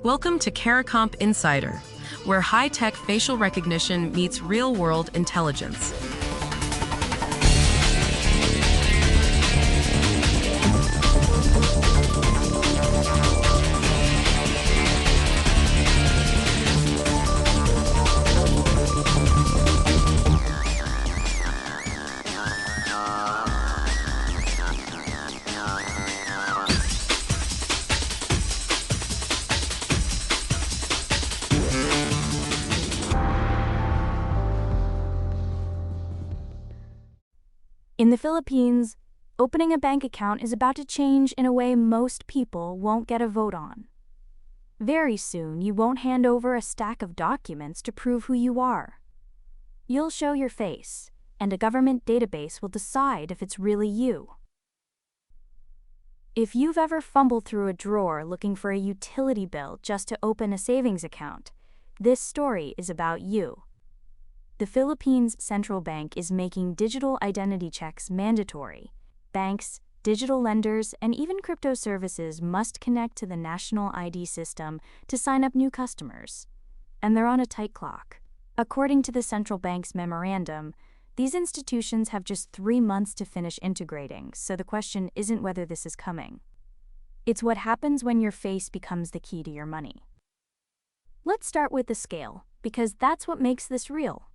Welcome to Caracomp Insider, where high-tech facial recognition meets real-world intelligence. In the Philippines, opening a bank account is about to change in a way most people won't get a vote on. Very soon, you won't hand over a stack of documents to prove who you are. You'll show your face, and a government database will decide if it's really you. If you've ever fumbled through a drawer looking for a utility bill just to open a savings account, this story is about you. The Philippines Central Bank is making digital identity checks mandatory. Banks, digital lenders, and even crypto services must connect to the national ID system to sign up new customers. And they're on a tight clock. According to the central bank's memorandum, these institutions have just 3 months to finish integrating, so the question isn't whether this is coming. It's what happens when your face becomes the key to your money. Let's start with the scale, because that's what makes this real.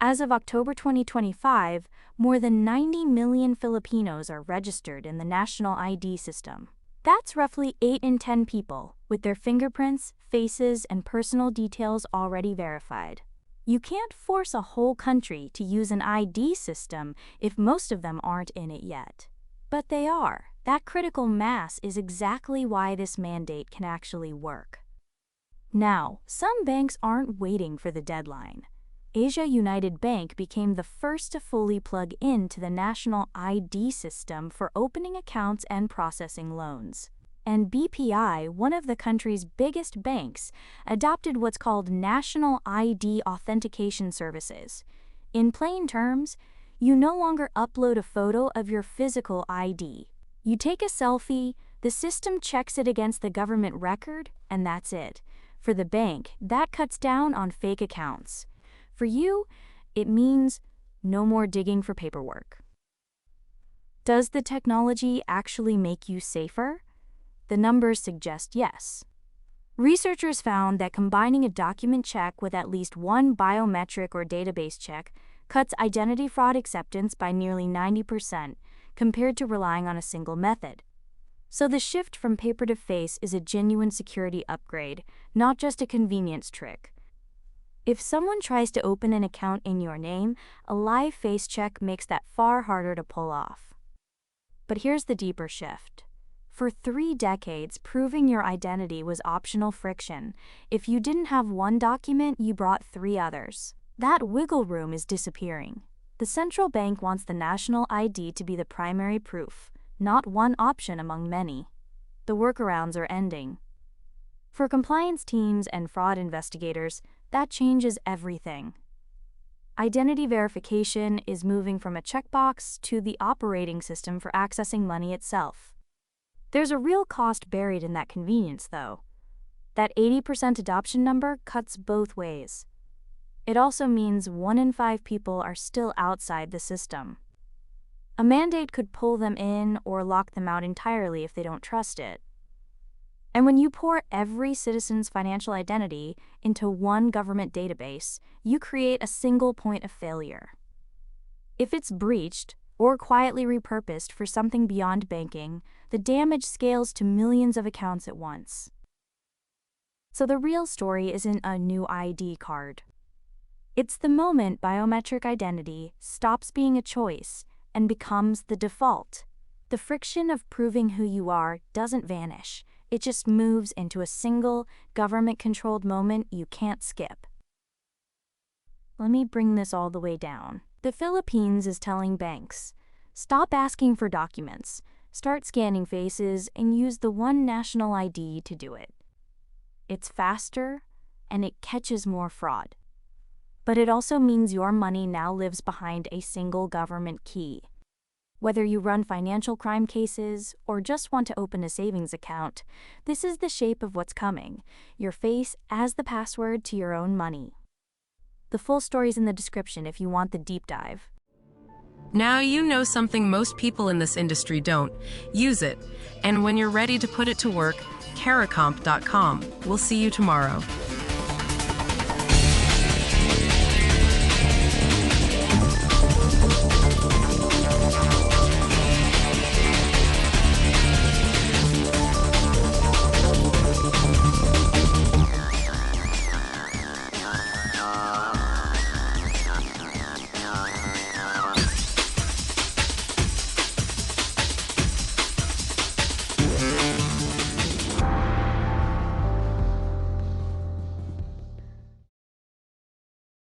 As of October 2025, more than 90 million Filipinos are registered in the national ID system. That's roughly 8 in 10 people, with their fingerprints, faces, and personal details already verified. You can't force a whole country to use an ID system if most of them aren't in it yet. But they are. That critical mass is exactly why this mandate can actually work. Now, some banks aren't waiting for the deadline. Asia United Bank became the first to fully plug into the national ID system for opening accounts and processing loans. And BPI, one of the country's biggest banks, adopted what's called National ID Authentication Services. In plain terms, you no longer upload a photo of your physical ID. You take a selfie, the system checks it against the government record, and that's it. For the bank, that cuts down on fake accounts. For you, it means no more digging for paperwork. Does the technology actually make you safer? The numbers suggest yes. Researchers found that combining a document check with at least one biometric or database check cuts identity fraud acceptance by nearly 90% compared to relying on a single method. So the shift from paper to face is a genuine security upgrade, not just a convenience trick. If someone tries to open an account in your name, a live face check makes that far harder to pull off. But here's the deeper shift. For 3 decades, proving your identity was optional friction. If you didn't have one document, you brought 3 others. That wiggle room is disappearing. The central bank wants the national ID to be the primary proof, not one option among many. The workarounds are ending. For compliance teams and fraud investigators, that changes everything. Identity verification is moving from a checkbox to the operating system for accessing money itself. There's a real cost buried in that convenience, though. That 80% adoption number cuts both ways. It also means 1 in 5 people are still outside the system. A mandate could pull them in or lock them out entirely if they don't trust it. And when you pour every citizen's financial identity into one government database, you create a single point of failure. If it's breached or quietly repurposed for something beyond banking, the damage scales to millions of accounts at once. So the real story isn't a new ID card. It's the moment biometric identity stops being a choice and becomes the default. The friction of proving who you are doesn't vanish. It just moves into a single, government-controlled moment you can't skip. Let me bring this all the way down. The Philippines is telling banks, stop asking for documents, start scanning faces, and use the one national ID to do it. It's faster, and it catches more fraud. But it also means your money now lives behind a single government key. Whether you run financial crime cases or just want to open a savings account, this is the shape of what's coming: your face as the password to your own money. The full story's in the description if you want the deep dive. Now you know something most people in this industry don't. Use it. And when you're ready to put it to work, Caracomp.com. We'll see you tomorrow.